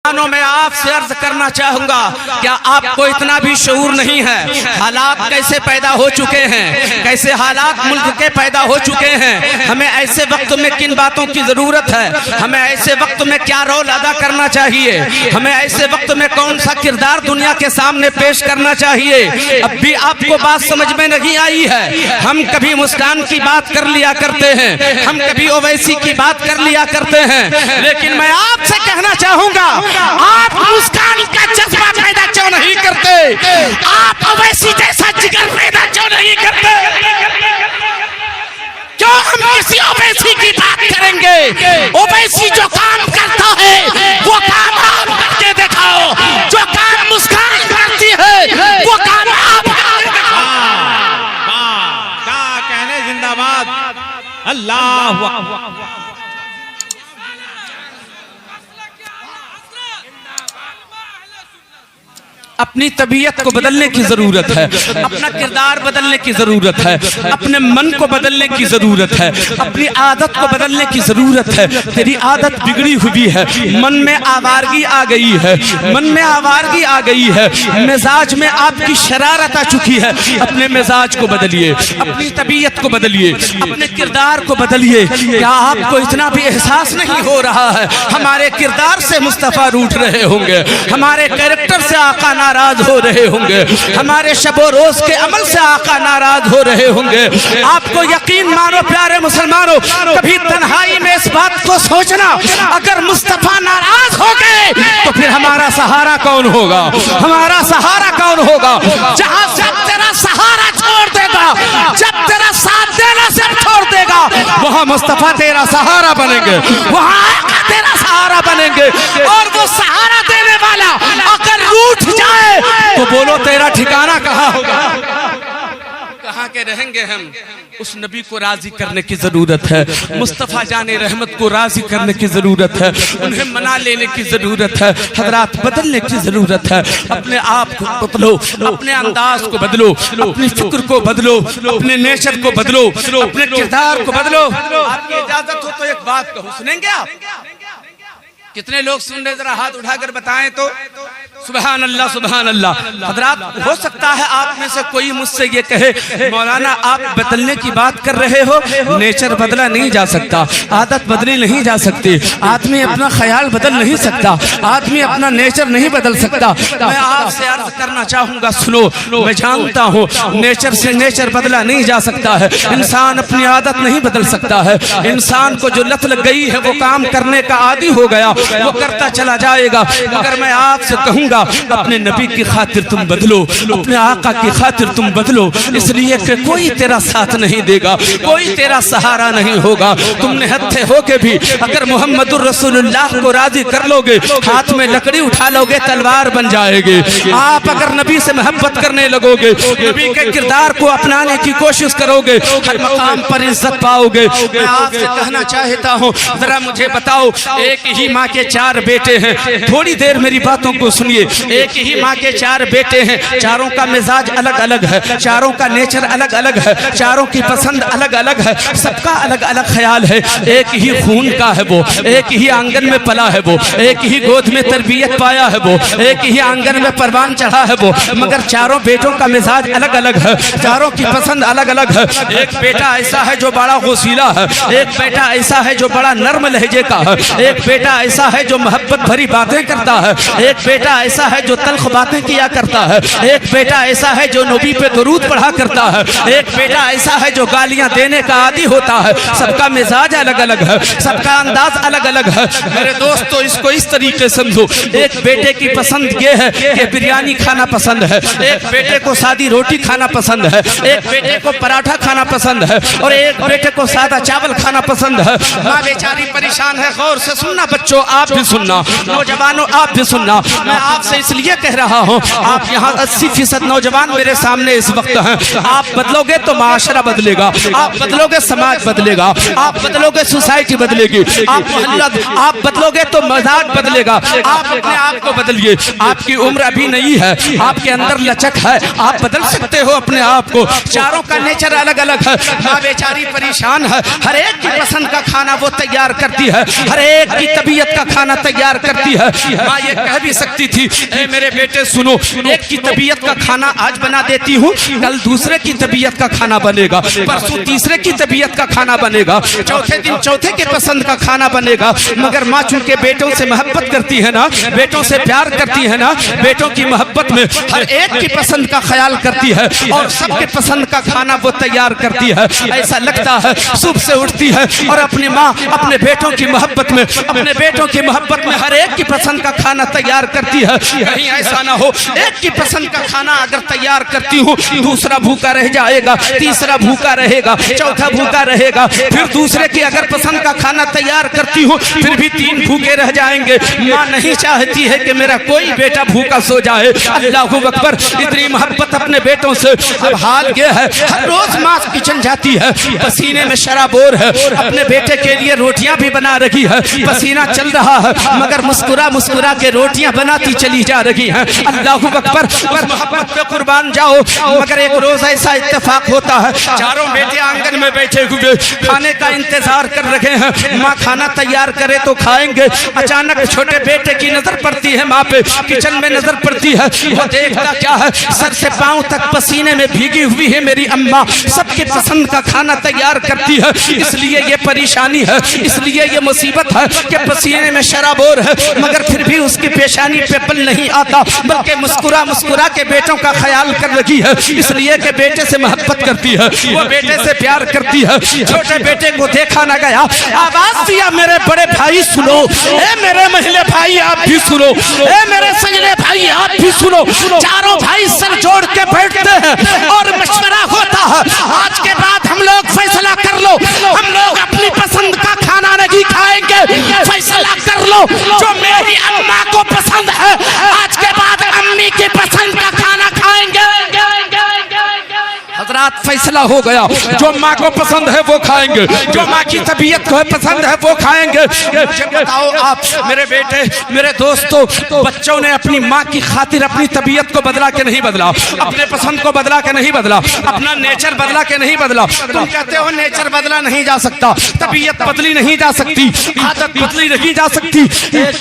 मैं आपसे अर्ज करना चाहूंगा, क्या आपको इतना भी शऊर नहीं है हालात कैसे पैदा हो चुके हैं, कैसे हालात मुल्क के पैदा हो चुके हैं। हमें ऐसे वक्त में किन बातों की जरूरत है, हमें ऐसे वक्त में क्या रोल अदा करना चाहिए, हमें ऐसे वक्त में कौन सा किरदार दुनिया के सामने पेश करना चाहिए। अब भी आपको बात समझ में नहीं आई है। हम कभी मुस्कान की बात कर लिया करते हैं, हम कभी ओवैसी की बात कर लिया करते हैं, लेकिन मैं आपसे कहना चाहूंगा, आप मुस्कान का जज्बा पैदा क्यों नहीं करते, आप ओवैसी जैसा जिगर पैदा क्यों नहीं करते। क्यों हम किसी ओवैसी की बात करेंगे। ओवैसी जो काम करता है वो काम आप करके दिखाओ, जो काम मुस्कान करती है वो काम आप क्या कहने जिंदाबाद अल्लाह। अपनी तबीयत को बदलने की जरूरत है, अपना किरदार बदलने की जरूरत है, अपने मन को बदलने की जरूरत है, अपनी आदत को बदलने की जरूरत है। तेरी आदत बिगड़ी हुई है, मन में आवारगी आ गई है, मन में आवारगी आ गई है, मिजाज में आपकी शरारत आ चुकी है। अपने मिजाज को बदलिए, अपनी तबीयत को बदलिए, अपने किरदार को बदलिए। क्या आपको इतना भी एहसास नहीं हो रहा है हमारे किरदार से मुस्तफा रूठ रहे होंगे, हमारे कैरेक्टर से आका नाराज हो रहे होंगे, हमारे शबो रोज के अमल से आका नाराज हो रहे होंगे। आपको यकीन मानो प्यारे मुसलमानों, कभी तन्हाई में इस बात को सोचना, अगर मुस्तफा नाराज हो गए तो फिर हमारा सहारा कौन होगा, हमारा सहारा कौन होगा। जहां जब तेरा सहारा छोड़ देगा, जब तेरा साथ देना से छोड़ देगा, वहां मुस्तफा तेरा सहारा बनेंगे, वहां आका तेरा सहारा बनेंगे। और वो सहारा देने वाला अगर रूठ जाए तो बोलो तेरा ठिकाना कहाँ होगा, कहाँ के रहेंगे हम। उस नबी को राजी करने की जरूरत है, मुस्तफा जाने रहमत को राजी करने की जरूरत है, उन्हें मना लेने की जरूरत है, हजरात बदलने की जरूरत है। अपने आप को बदलो, अपने अंदाज को बदलो, अपनी फिक्र को बदलो, अपने नेचर को बदलो, अपने किरदार को बदलो। आपकी इजाजत हो तो एक बात कहूँ, सुनेंगे आप? कितने लोग सुन रहे, जरा हाथ उठाकर बताएं तो। सुबहान अल्लाह, सुबहान अल्लाह। हजरात, हो सकता है आप में से कोई मुझसे ये कहे, मौलाना आप बदलने की बात कर रहे हो, नेचर बदला नहीं जा सकता, आदत बदली नहीं जा सकती, आदमी अपना ख्याल बदल नहीं सकता, आदमी अपना नेचर नहीं बदल सकता। मैं आपसे अर्ज करना चाहूंगा, सुनो, मैं जानता हूँ नेचर से नेचर बदला नहीं जा सकता है, इंसान अपनी आदत नहीं बदल सकता है। इंसान को जो लत लग गई है वो काम करने का आदी हो गया, वो करता चला जाएगा। मगर मैं आपसे कहूंगा, अपने नबी की खातिर तुम बदलो, अपने आका की खातिर तुम बदलो, इसलिए कि कोई तेरा साथ नहीं देगा, कोई तेरा सहारा नहीं होगा। तुमने हत्थे होके भी अगर मोहम्मदुर रसूलुल्लाह को राजी कर लोगे, हाथ में लकड़ी उठा लोगे, तलवार बन जाएगी। आप अगर नबी से मोहब्बत करने लगोगे, नबी के किरदार को अपनाने की कोशिश करोगे, हर मकाम पर इज्जत पाओगे। मैं आपसे कहना चाहता हूँ, जरा मुझे बताओ, एक ही माँ के 4 बेटे हैं, थोड़ी देर मेरी बातों को सुनिए। एक ही माँ के 4 बेटे हैं, चारों का मिजाज अलग अलग है, चारों का नेचर अलग अलग है, चारों की पसंद अलग अलग है, सबका अलग अलग ख्याल है। एक ही खून का है वो, एक ही आंगन में पला है वो, एक ही गोद में तरबियत पाया है वो, एक ही आंगन में परवान चढ़ा है वो, मगर चारों बेटों का मिजाज अलग अलग है, चारों की पसंद अलग अलग है। एक बेटा ऐसा है जो बड़ा गौसीला है, एक बेटा ऐसा है जो बड़ा नर्म लहजे का है, एक बेटा ऐसा है जो मोहब्बत भरी बातें करता है, एक बेटा ऐसा है जो तल्ख बातें किया करता है, एक बेटा ऐसा है जो नबी पे दुरूद पढ़ा करता है, एक बेटा ऐसा है जो गालियां देने का आदी होता है। सबका मिजाज अलग अलग है, सबका अंदाज अलग अलग है। मेरे दोस्तों, इसको इस तरीके समझो, एक बेटे की पसंद ये है कि बिरयानी खाना पसंद है, एक बेटे को सादी रोटी खाना पसंद है, एक बेटे को पराठा खाना पसंद है, और एक बेटे को सादा चावल खाना पसंद है। माँ बेचारी परेशान है। गौर से सुनना बच्चों, आप भी सुनना, नौजवानों आप भी सुनना। मैं आपसे इसलिए कह रहा हूँ, आप यहाँ 80% नौजवान मेरे सामने इस वक्त हैं। आप बदलोगे तो माशरा बदलेगा, आप बदलोगे समाज बदलेगा, आप बदलोगे सोसाइटी बदलेगी, आप मोहल्ला, आप बदलोगे तो मजाक बदलेगा। आप अपने आप को बदलिए, आपकी उम्र अभी नहीं है, आपके अंदर लचक है, आप बदल सकते हो अपने आप को। चारों का नेचर अलग अलग है। माँ बेचारी परेशान है, हर एक की पसंद का खाना वो तैयार करती है, हर एक की तबीयत का का खाना तैयार करती है। माँ ये कह भी सकती थी, ए मेरे बेटे सुनो, एक की तबीयत का खाना आज बना देती हूँ, कल दूसरे की तबीयत का खाना बनेगा, परसों तीसरे की तबीयत का खाना बनेगा, चौथे दिन चौथे के पसंद का खाना बनेगा। मगर माँ चूंकि बेटों से मोहब्बत करती है ना, बेटों से प्यार करती है ना, बेटों की मोहब्बत में हर एक की पसंद का ख्याल करती है और सबके पसंद का खाना वो तैयार करती है। ऐसा लगता है सुबह से उठती है और अपनी माँ अपने बेटों की मोहब्बत में, अपने बेटों की मोहब्बत में हर एक की पसंद का खाना तैयार करती है। कहीं ऐसा ना हो एक की पसंद का खाना अगर तैयार करती हूँ, दूसरा भूखा रह जाएगा, तीसरा भूखा रहेगा, चौथा भूखा रहेगा, फिर दूसरे की अगर पसंद का खाना तैयार करती हूँ फिर भी 3 भूखे रह जाएंगे। माँ नहीं चाहती है कि मेरा कोई बेटा भूखा सो जाए। अल्लाहू अकबर, इतनी मोहब्बत अपने बेटों से। अब हाल ये है, हर रोज माँ किचन जाती है, पसीने में शराबोर है, अपने बेटे के लिए रोटियां भी बना रही है, पसीना चल रहा है मगर मुस्कुरा मुस्कुरा के रोटियां बनाती चली जा रही हैं। अल्लाहू अकबर, बस मोहब्बत पे कुर्बान जाओ। मगर एक रोज ऐसा इत्तेफाक होता है, चारों बेटे आंगन में बैठे हुए खाने का इंतजार कर रहे हैं, माँ खाना तैयार करे तो खाएंगे। अचानक छोटे बेटे की नजर पड़ती है माँ पे, किचन में नजर पड़ती है, वो देखता क्या है, सर से पांव तक पसीने में भीगी हुई है मेरी अम्मा, सबके पसंद का खाना तैयार करती है। इसलिए ये परेशानी है, इसलिए ये मुसीबत है कि पसीने में शराबोर है मगर फिर भी उसकी पेशानी पे पल नहीं आता, बल्कि मुस्कुरा मुस्कुरा के बेटों का ख्याल कर रही है। इसलिए कि बेटे से मोहब्बत करती है, वो बेटे से प्यार करती है। छोटे बेटे को देखा ना गया, आवाज दिया मेरे बड़े भाई सुनो, ए मेरे महिला भाई आप भी सुनो, ए मेरे सजने भाई आप भी सुनो। चारों भाई सर जोड़ के बैठते हैं और मशवरा होता है, आज के बाद हम लोग फैसला कर लो, हम लोग अपनी पसंद का खाना नहीं खाएंगे, फैसला कर लो जो मेरी अम्मा को पसंद है, आज के बाद अम्मी की पसंद का खाना खाएंगे। हजरात फैसला हो गया, जो माँ को पसंद है वो खाएंगे, जो माँ की तबीयत को पसंद है वो खाएंगे। मुझे बताओ आप मेरे बेटे, मेरे दोस्तों, बच्चों ने अपनी माँ की खातिर अपनी तबीयत को बदला के नहीं बदला, अपने पसंद को बदला के नहीं बदला, अपना नेचर बदला के नहीं बदला। तुम कहते हो नेचर बदला नहीं जा सकता, तबीयत बदली नहीं जा सकती, आदत बदली नहीं जा सकती।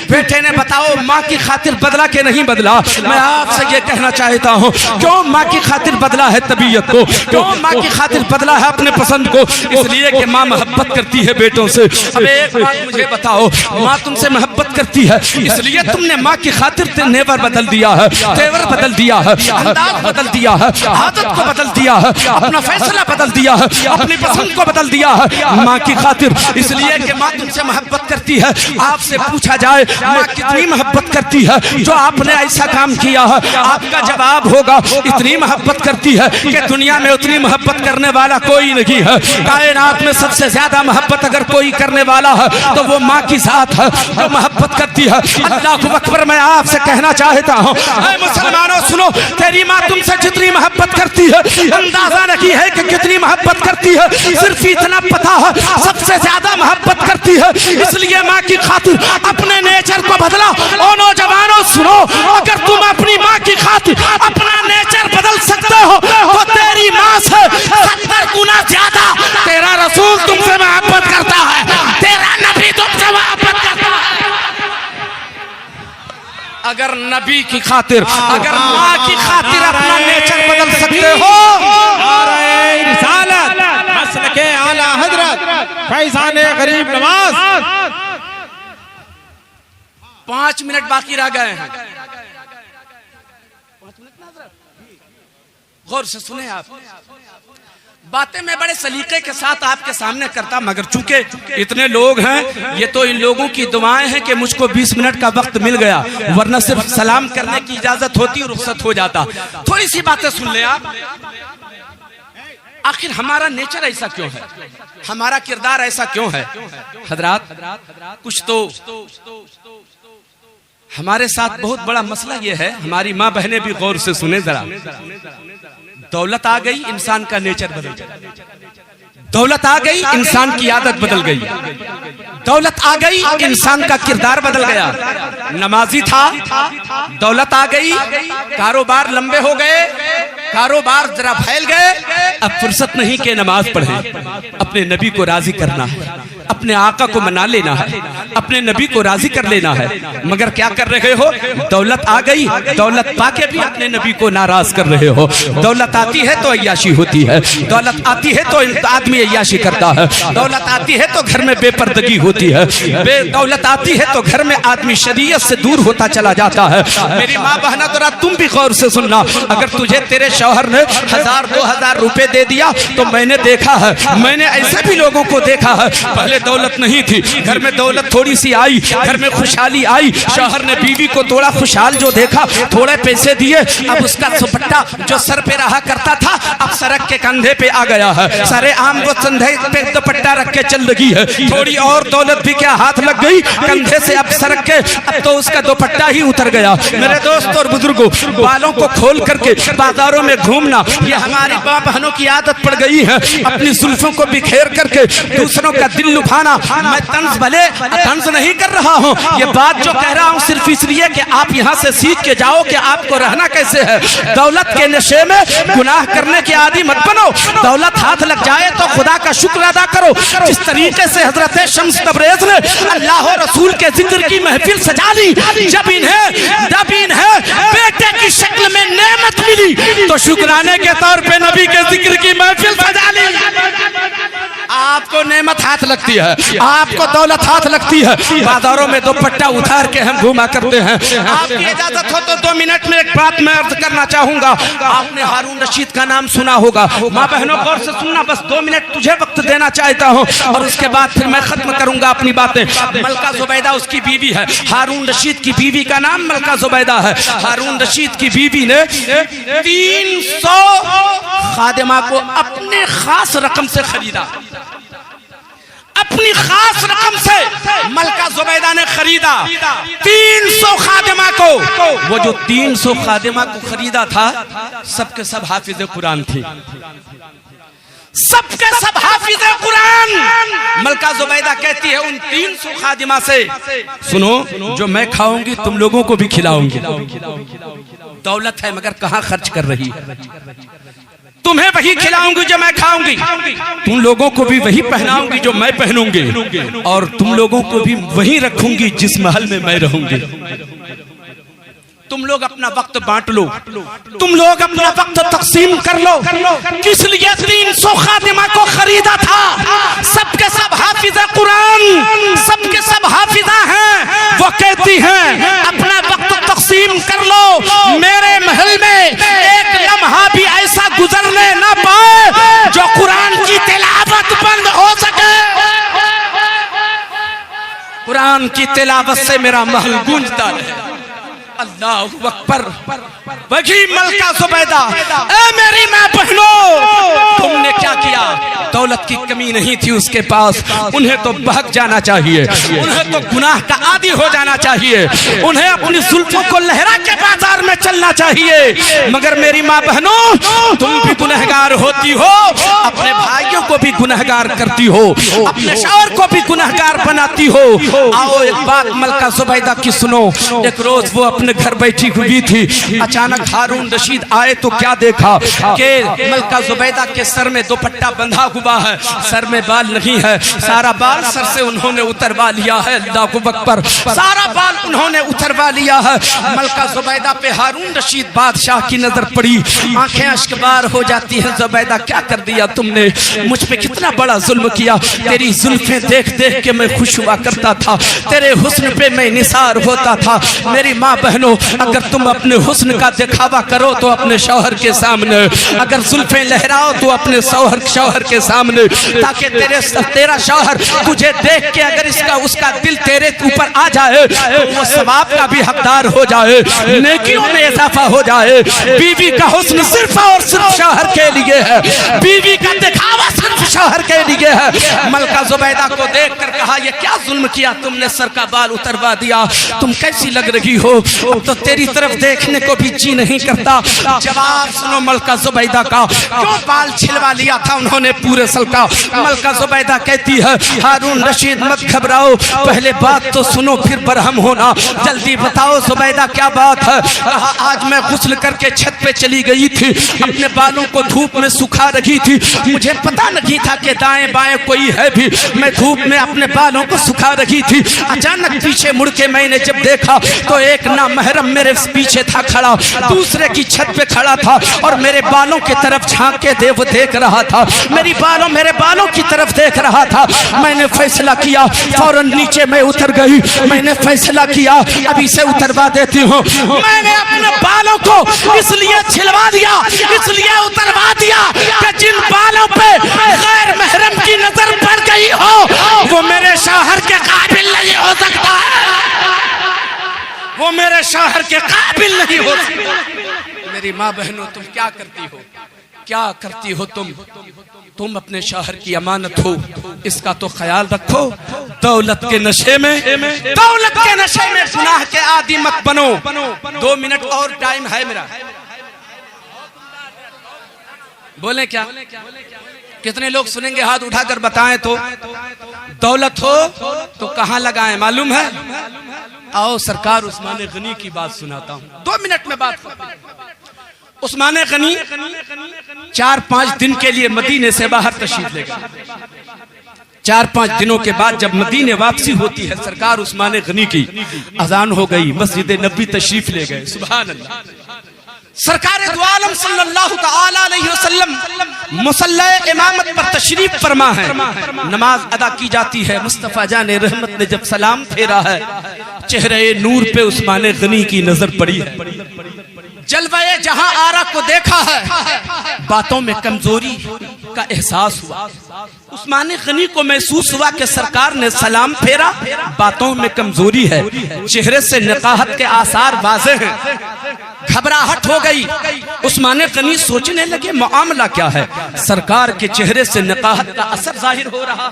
बेटे ने बताओ माँ की खातिर बदला के नहीं बदला। मैं आपसे ये कहना चाहता हूँ, क्यों माँ की खातिर बदला है तबीयत को, क्यों माँ की खातिर बदला है अपने पसंद को? इसलिए कि माँ मोहब्बत करती है बेटों से। अब एक बात मुझे बताओ, माँ तुमसे मोहब्बत करती है इसलिए तुमने माँ की खातिर नेवर बदल दिया है, तेवर बदल दिया है, अंदाज बदल दिया है, आदत को बदल दिया है, अपना फैसला बदल दिया है, अपनी पसंद को बदल दिया है माँ की खातिर। इसलिए कि माँ तुमसे मोहब्बत करती है। आपसे पूछा जाए माँ कितनी मोहब्बत करती है जो आपने ऐसा काम किया है, आपका जवाब होगा इतनी मोहब्बत करती है कि दुनिया में उतनी मोहब्बत करने वाला कोई नहीं है। कायनात में सबसे ज्यादा मोहब्बत अगर कोई करने वाला है तो वो माँ की जात है जो मोहब्बत करती है। अल्लाहू अकबर, मैं आपसे कहना चाहता हूँ, मुसलमानों सुनो, तेरी माँ तुमसे जितनी मोहब्बत करती है अंदाजा नहीं है कि कितनी मोहब्बत करती है, सिर्फ इतना पता है सबसे ज्यादा मोहब्बत करती है। इसलिए माँ की खातिर अपने नेचर को बदला। ओ नौजवानों सुनो, अगर तुम अपनी माँ की खातिर अपना नेचर बदल सकते हो तो तेरी माँ से 70 गुना ज्यादा तेरा रसूल तुमसे मोहब्बत करता है, तेरा नबी तुमसे मोहब्बत करता है। अगर नबी की खातिर, अगर माँ की खातिर अपना नेचर बदल सकते हो, रिसालत मसलके आला हजरत फैजान गरीब नवाज। 5 मिनट बाकी रह गए हैं, गौर से सुने आप। बातें मैं बड़े सलीके के साथ आपके सामने करता, मगर चूंकि इतने लोग हैं, ये तो इन लोगों की दुआएं हैं कि मुझको 20 मिनट का वक्त मिल गया, वरना सिर्फ सलाम करने की इजाजत होती और रुखसत हो जाता। थोड़ी सी बातें सुन ले आप। आखिर हमारा नेचर ऐसा क्यों है, हमारा किरदार ऐसा क्यों है? हजरात, कुछ तो हमारे साथ बहुत बड़ा मसला ये है, हमारी माँ बहनें भी गौर से सुने जरा। दौलत आ गई, इंसान का नेचर बदल गया। दौलत आ गई, इंसान की आदत बदल गई। दौलत आ गई, इंसान का किरदार बदल गया। नमाजी था, दौलत आ गई, कारोबार लंबे हो गए, कारोबार जरा फैल गए, अब फुर्सत नहीं कि नमाज पढ़े, अपने नबी को राजी करना है। अपने आका को मना लेना है, अपने नबी को राजी कर लेना है, मगर क्या कर रहे हो? दौलत आ गई, दौलत पाके भी अपने नबी को नाराज कर रहे हो। दौलत आती है तो अय्याशी होती है, दौलत आती है तो आदमी अय्याशी करता है, दौलत आती है तो घर में बेपर्दगी होती है, दौलत आती है तो घर में आदमी शरीयत से दूर होता चला जाता है। मेरी माँ बहना जरा तुम भी गौर से सुनना, अगर तुझे तेरे शौहर ने 1000-2000 रुपए दे दिया तो मैंने देखा है, मैंने ऐसे भी लोगों को देखा है, पहले दौलत नहीं थी, घर में दौलत थोड़ी सी आई, घर में खुशहाली आई, शौहर ने बीवी को थोड़ा खुशहाल जो देखा, थोड़े पैसे दिए, अब उसका दुपट्टा जो सर पे रहा करता था अब सड़क के कंधे पे आ गया है, सारे आम को कंधे पे दुपट्टा रख के चल रही है, थोड़ी और दौलत भी क्या हाथ लग गई कंधे से, अब सड़क के अब तो उसका दुपट्टा ही उतर गया। मेरे दोस्त और बुजुर्गों, बालों को खोल करके बाजारों में घूमना ये हमारी माँ बहनों की आदत पड़ गई है, अपनी जुल्फों को बिखेर करके दूसरों का दिल लुभाना। मैं तंज भले तंज नहीं कर रहा हूँ, ये बात जो कह रहा हूँ सिर्फ इसलिए कि आप यहाँ से सीख के जाओ कि आपको रहना कैसे है। दौलत के नशे में गुनाह करने के आदी मत बनो, दौलत हाथ लग जाए तो खुदा का शुक्र अदा करो। जिस तरीके से हजरत शम्स तबरेज ने अल्लाह और रसूल के जिक्र की महफिल सजा ली, जब इन्हें बेटे की शक्ल में नेमत मिली तो शुक्राने के तौर पे नबी के जिक्र की महफिल सजा ली। आपको नेमत हाथ लगती है, आपको दौलत हाथ लगती है, बाजारों में दुपट्टा उतार के हम घूमा करते हैं। आपकी इजाजत हो तो 2 मिनट में एक बात मैं अर्ज करना चाहूंगा। आपने हारून रशीद का नाम सुना होगा, माँ बहनों गौर से सुनना, बस 2 मिनट तुझे वक्त देना चाहता हूँ और उसके बाद फिर मैं खत्म करूंगा अपनी बातें। मलका जुबैदा उसकी बीवी है, हारून रशीद की बीवी का नाम मलका जुबैदा है। हारून रशीद की बीवी ने 300 खादिमा को अपने खास रकम से खरीदा, अपनी खास रकम से मलका जुबैदा ने खरीदा 300 खादिमा को। वो जो 300 खादिमा को खरीदा था सबके सब हाफिज कुरान थी, सबके सब हाफिज कुरान। मलका जुबैदा कहती है उन 300 खादिमा से, सुनो जो मैं खाऊंगी तुम लोगों को भी खिलाऊंगी। दौलत है मगर कहां खर्च कर रही है, तुम्हें वही खिलाऊंगी जो मैं खाऊंगी, तुम लोगों को भी वही पहनाऊंगी जो मैं पहनूंगी, और तुम लोगों को भी वही रखूंगी जिस महल में मैं रहूंगी। तुम लोग अपना वक्त बांट लो, तुम लोग अपना वक्त तकसीम कर लो। किस लिए 300 खादिमा को खरीदा था? सबके सब हाफिज कुरान, सबके सब हाफिजा हैं। वो कहती हैं अपना वक्त तकसीम कर लो, मेरे महल में एक लम्हा भी ऐसा गुजरने न पाए जो कुरान की तिलावत बंद हो सके। कुरान की तिलावत से मेरा महल गूंजता रहे। अल्लाहु अकबर। वही मलका जुबैदा, ए मेरी मां बहनों, तुमने क्या किया? दौलत की कमी नहीं थी उसके पास, उन्हें तो बहक जाना चाहिए, उन्हें तो गुनाह का आदी हो जाना चाहिए, उन्हें अपनी जुल्फों को लहरा के बाजार में चलना चाहिए। मगर मेरी माँ बहनों, तुम भी गुनहगार होती हो, अपने भाइयों को भी गुनहगार करती हो, अपने शौहर को भी गुनहगार बनाती हो। आओ एक बात मलका जुबैदा की सुनो। एक रोज वो अपने घर बैठी हुई थी, अचानक हारून रशीद आए तो क्या देखा कि मलका जुबैदा के सर में दुपट्टा बंधा हुआ है, सर में बाल नहीं है, सारा बाल सर से उन्होंने उतरवा लिया है। अल्लाहु अकबर। सारा बाल उन्होंने उतरवा लिया है। मलका जुबैदा पे हारून रशीद बादशाह की नजर पड़ी, आंखें अश्कबार हो जाती हैं। जुबैदा क्या कर दिया तुमने, मुझ पे कितना बड़ा जुल्म किया। तेरी जुल्फें देख देख के मैं खुश हुआ करता था, तेरे हुस्न पे मैं निसार होता था। मेरी माँ बहनों, अगर तुम अपने हुस्न का दिखावा करो तो अपने शौहर के सामने, अगर जुल्फें लहराओ तो अपने शौहर के सामने, ताकि तेरा शौहर तुझे देख के अगर इसका उसका दिल तेरे ऊपर आ जाए तो वो सवाब का भी हकदार हो जाए, नेकियों में इजाफा हो जाए। बीवी का हुस्न सिर्फ और सिर्फ शौहर के लिए है, बीवी का दिखावा सिर्फ शौहर के लिए है। मलका जुबैदा को देख कर कहा, ये क्या जुल्म किया तुमने, सर का बाल उतरवा दिया, तुम कैसी लग रही हो, अब तो तेरी तरफ देखने को भी जी नहीं करता। जवाब सुनो मलका जुबैदा का, क्यों बाल छिलवा लिया था उन्होंने पूरे सर का। मलका जुबैदा कहती है, हारून रशीद मत घबराओ, पहले बात तो सुनो फिर बरहम होना, जल्दी बताओ जुबैदा क्या बात है। कहा, आज मैं गुस्ल करके छत पे चली गई थी, अपने बालों को धूप में सुखा रही थी, मुझे पता नहीं लगी था कि दाएं बाएं कोई है भी। मैं धूप में अपने बालों को सुखा रही थी। अचानक पीछे मुड़ के मैंने जब देखा तो एक नामहरम मेरे पीछे था खड़ा, दूसरे की छत पे खड़ा था और मेरे बालों की तरफ झांक के वो देख रहा था। मेरे बालों की तरफ देख रहा था। मैंने फैसला किया, फौरन नीचे मैं उतर गई। मैंने फैसला किया अभी से उतरवा देती हूँ। मैंने अपने बालों को इसलिए छिलवा दिया, इसलिए उतरवा दिया कि जिन बालों पे गैर महरम की नजर पड़ गई हो वो मेरे शौहर के काबिल नहीं हो सकता है, वो मेरे शौहर के काबिल नहीं हो सकता। मेरी माँ बहनों, तुम क्या करती हो, क्या करती हो तुम अपने शौहर की अमानत हो, इसका तो ख्याल रखो। दौलत के नशे में गुनाह के आदी मत बनो। 2 मिनट और टाइम है मेरा, बोले क्या? कितने लोग सुनेंगे? हाथ उठाकर बताएं तो। दौलत हो तो कहां लगाएं मालूम है? आओ सरकार उस्मान गनी की बात सुनाता हूं। 2 मिनट में बात। उस्मान गनी 4-5 दिन के लिए मदीने से बाहर तशरीफ ले गए। 4-5 दिनों के बाद जब मदीने वापसी होती है, सरकार उस्मान गनी की अजान हो गई, मस्जिद नबी तशरीफ ले गए। सुभान अल्लाह। सरकार दो आलम सल्लल्लाहु तआला अलैहि वसल्लम मुसल्ला इमामत पर तशरीफ फरमा है। नमाज अदा की जाती है। मुस्तफा जाने रहमत ने जब सलाम फेरा है, चेहरे नूर पे उस्मान गनी की नजर पड़ी है। जलवाए जहां आरा को देखा है, बातों में कमजोरी का एहसास हुआ। उस्मान गनी को महसूस हुआ कि सरकार ने सलाम फेरा, बातों में कमजोरी है, चेहरे से निकाहत के आसार वाज़े हैं। घबराहट हो गई। उस्मान गनी सोचने लगे मामला क्या है। सरकार के चेहरे से निकाहत का असर जाहिर हो रहा,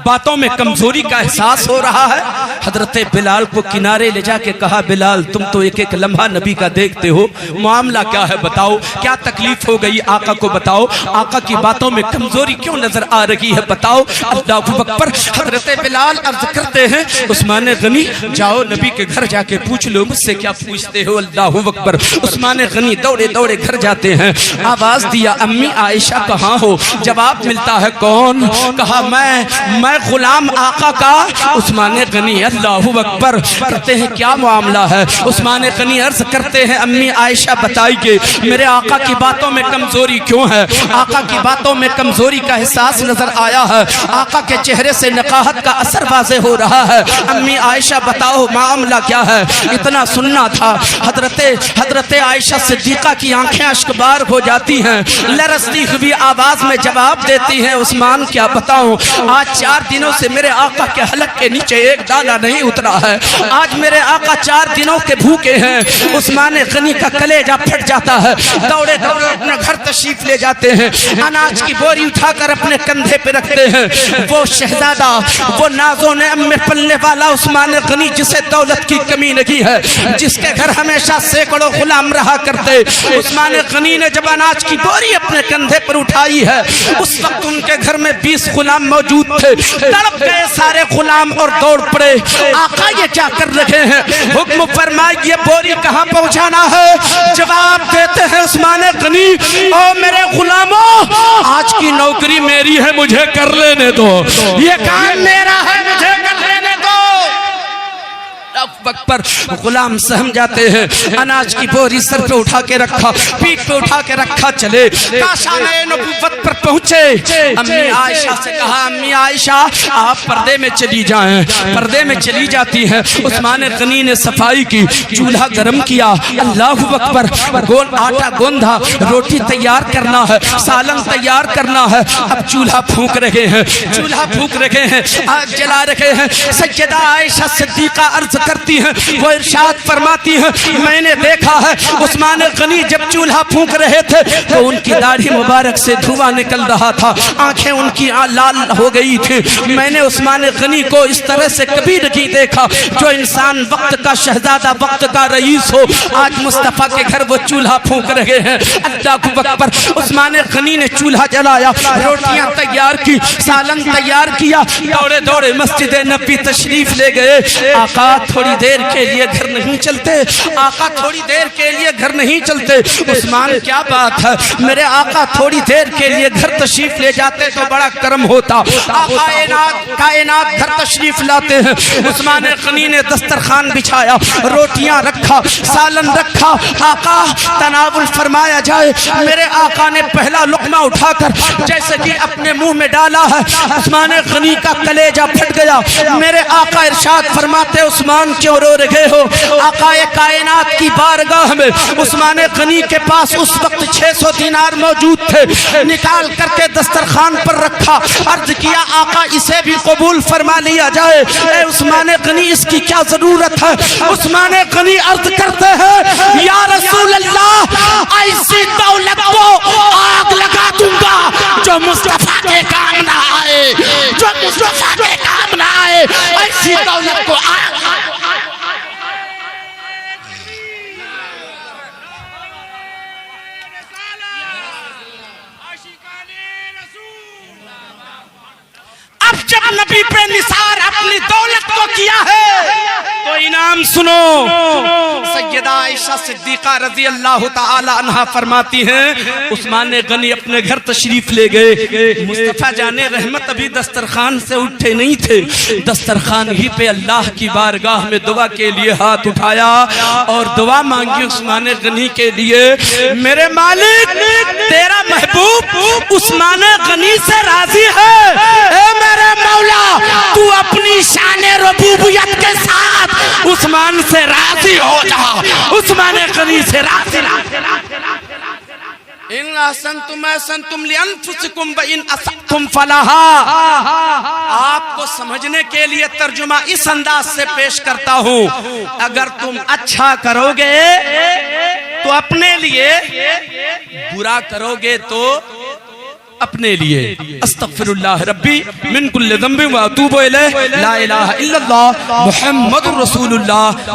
बातों में कमजोरी का एहसास हो रहा है। हजरत बिलाल को किनारे ले जाके कहा, बिलाल तुम तो एक एक लम्हा नबी का देखते हो, मामला क्या है बताओ, क्या तकलीफ हो गई आका को बताओ, आका की बातों में कमजोरी क्यों नजर आ रही है बताओ। अल्लाहु अकबर। हजरत बिलाल अर्ज करते हैं, उस्मान गनी जाओ नबी के घर जाके पूछ लो मुझसे क्या पूछते हो। अल्लाहु अकबर। उस्मान गनी दौड़े दौड़े घर जाते हैं। आवाज दिया, अम्मी आयशा कहाँ हो? जवाब मिलता है, कौन? कहा मैं गुलाम आका का। उस्मान गनी अल्लाहु अकबर करते हैं, क्या मामला है? उस्मान गनी अर्ज करते हैं, अम्मी आयशा बताइए मेरे आका की बातों में कमजोरी क्यों है? आका की बातों में कमजोरी का एहसास नजर आया है, आका के चेहरे से निकाहत का असर वाज़े हो रहा है। अम्मी आयशा बताओ मामला क्या है? इतना सुनना था। हजरत आयशा सिद्दीका की आंखें अश्कबार हो जाती हैं, लरसती हुई आवाज में जवाब देती हैं, उस्मान क्या बताऊं, आज 4 दिनों से मेरे आका के हलक के नीचे एक दाना नहीं उतरा है। आज मेरे आका 4 दिनों के भूखे हैं। उस्मान गनी का कलेजा फट जाता है। दौड़े दौड़े अपने घर तशरीफ ले जाते हैं। अनाज की बोरी उठाकर अपने कंधे पे रखते हैं। वो शहजादा, वो नाज़ों ने में पलने वाला उस्मान गनी, जिसे दौलत की कमी नहीं है, जिसके घर हमेशा सैकड़ों गुलाम रहा करते, उस्मान गनी ने जब अनाज की बोरी अपने कंधे पर उठाई है, उस वक्त उनके घर में 20 गुलाम मौजूद थे। तड़प गए सारे गुलाम और दौड़ पड़े। आका ये क्या कर रहे हैं? हुक्म फरमाए ये बोरी कहाँ पहुँचाना है? जवाब देते हैं उस्मान गनी, ओ मेरे गुलामों, आज की नौकरी मेरी है, मुझे कर लेने दो, ये काम मेरा है, मुझे कर लेने दो। वक्त पर गुलाम सहम जाते हैं। अनाज की बोरी सर पे उठा के रखा, पीठ पे उठा के रखा, चले काशाने नबूवत पर पहुंचे। अम्मी आयशा से कहा, अम्मी आयशा आप पर्दे में चली जाएं। पर्दे में चली जाती हैं। उस्मान गनी ने सफाई की, चूल्हा गर्म किया। अल्लाहु अकबर। आटा गोंधा, रोटी तैयार करना है, सालन तैयार करना है। अब चूल्हा फूंक रहे हैं, चूल्हा फूंक रहे हैं, आग जला रहे हैं। सैयदा आयशा सिद्दीका अर्ज करती है, वो इरशाद फरमाती है, मैंने देखा है उस्मान गनी जब चूल्हा फूंक रहे थे तो उनकी दाढ़ी मुबारक से धुआं निकल रहा था, आंखें उनकी लाल हो गई थी। मैंने उस्मान गनी को इस तरह से कभी नहीं देखा। जो इंसान वक्त का शहजादा, वक्त का रईस हो, आज मुस्तफा के घर वो चूल्हा फूंक रहे हैं। अल्लाहु अकबर। उस्मान गनी ने चूल्हा जलाया, रोटियां तैयार की, सालन तैयार किया, दौड़े दौड़े मस्जिद नबी तशरीफ ले गए। आका थोड़ी देर के लिए घर नहीं चलते? आका थोड़ी देर के लिए घर नहीं चलते? उस्मान क्या बात है, मेरे आका थोड़ी देर के लिए घर तशरीफ ले जाते तो बड़ा करम होता। कायनात घर तशरीफ लाते हैं, उस्मान गनी ने दस्तरखान बिछाया, रोटियां रखा, सालन रखा, आका तनावुल फरमाया जाए। मेरे आका ने पहला लुकमा उठाकर जैसे कि अपने मुंह में डाला है, उस्मान गनी का कलेजा फट गया। मेरे आका इरशाद फरमाते, उस्मान क्यों रो रहे हो? आकाए कायनात की बारगाह में उस्मान गनी के पास उस वक्त 600 दिनार मौजूद थे, निकाल करके दस्तरखान पर रखा, अर्ज किया आका इसे भी कबूल फरमा लिया जाए। ए उस्मान गनी इसकी क्या जरूरत है? उस्मान गनी अर्ज करते हैं, या रसूल अल्लाह, ऐसी दौलत को आग लगा दूंगा जो मुस्तफा के काम ना आए, जो मुस्तफा के काम ना आए, ऐसी दौलत को आग। अब जब नबी पे निसार अपनी दौलत को किया है तो इनाम सुनो। सैयदा आयशा सिद्दीका रजी अल्लाह ताला अन्हा फरमाती हैं, उस्मान गनी अपने घर तशरीफ ले गए। मुस्तफा जाने रहमत अभी दस्तरखान से उठे नहीं थे, दस्तरखान ही पे अल्लाह की बारगाह में दुआ के लिए हाथ उठाया और दुआ मांगी उस्मान गनी के लिए। मेरे मालिक, तेरा महबूब उस्मान गनी से राजी है। मेरे मौला, तू अपनी शान रबूबियत के साथ उस्मान से राजी हो जा, उस्मान गनी से राजी। इन असंतुम असंतुम लिअनफुसिकुम व इन असअतुम फलाहा। आपको समझने के लिए तर्जुमा इस अंदाज से पेश करता हूँ, अगर तुम अच्छा करोगे तो अपने लिए, बुरा करोगे तो अपने लिए। अस्तगफिरुल्लाह रब्बी मिन कुल्लि ज़ंबिन व अतूबु इलैह, ला इलाहा इल्लल्लाह मुहम्मदुर रसूलुल्लाह।